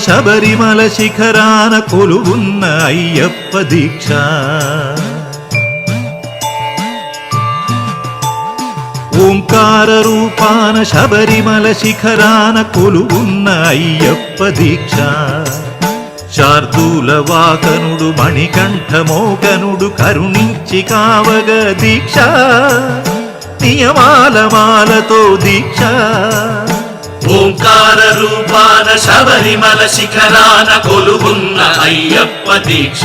శబరిమల శిఖరాన కొలువున్న అయ్యప్ప దీక్ష ఓంకార రూపాన శబరిమల శిఖరాన కొలువున్న అయ్యప్ప దీక్ష శార్దూల వాకనుడు మణికంఠమోకనుడు కరుణించి కావగ దీక్ష నియమాల మాలతో దీక్ష ఓంకార రూపాన శబరిమల శిఖరాన కొలువున్న అయ్యప్ప దీక్ష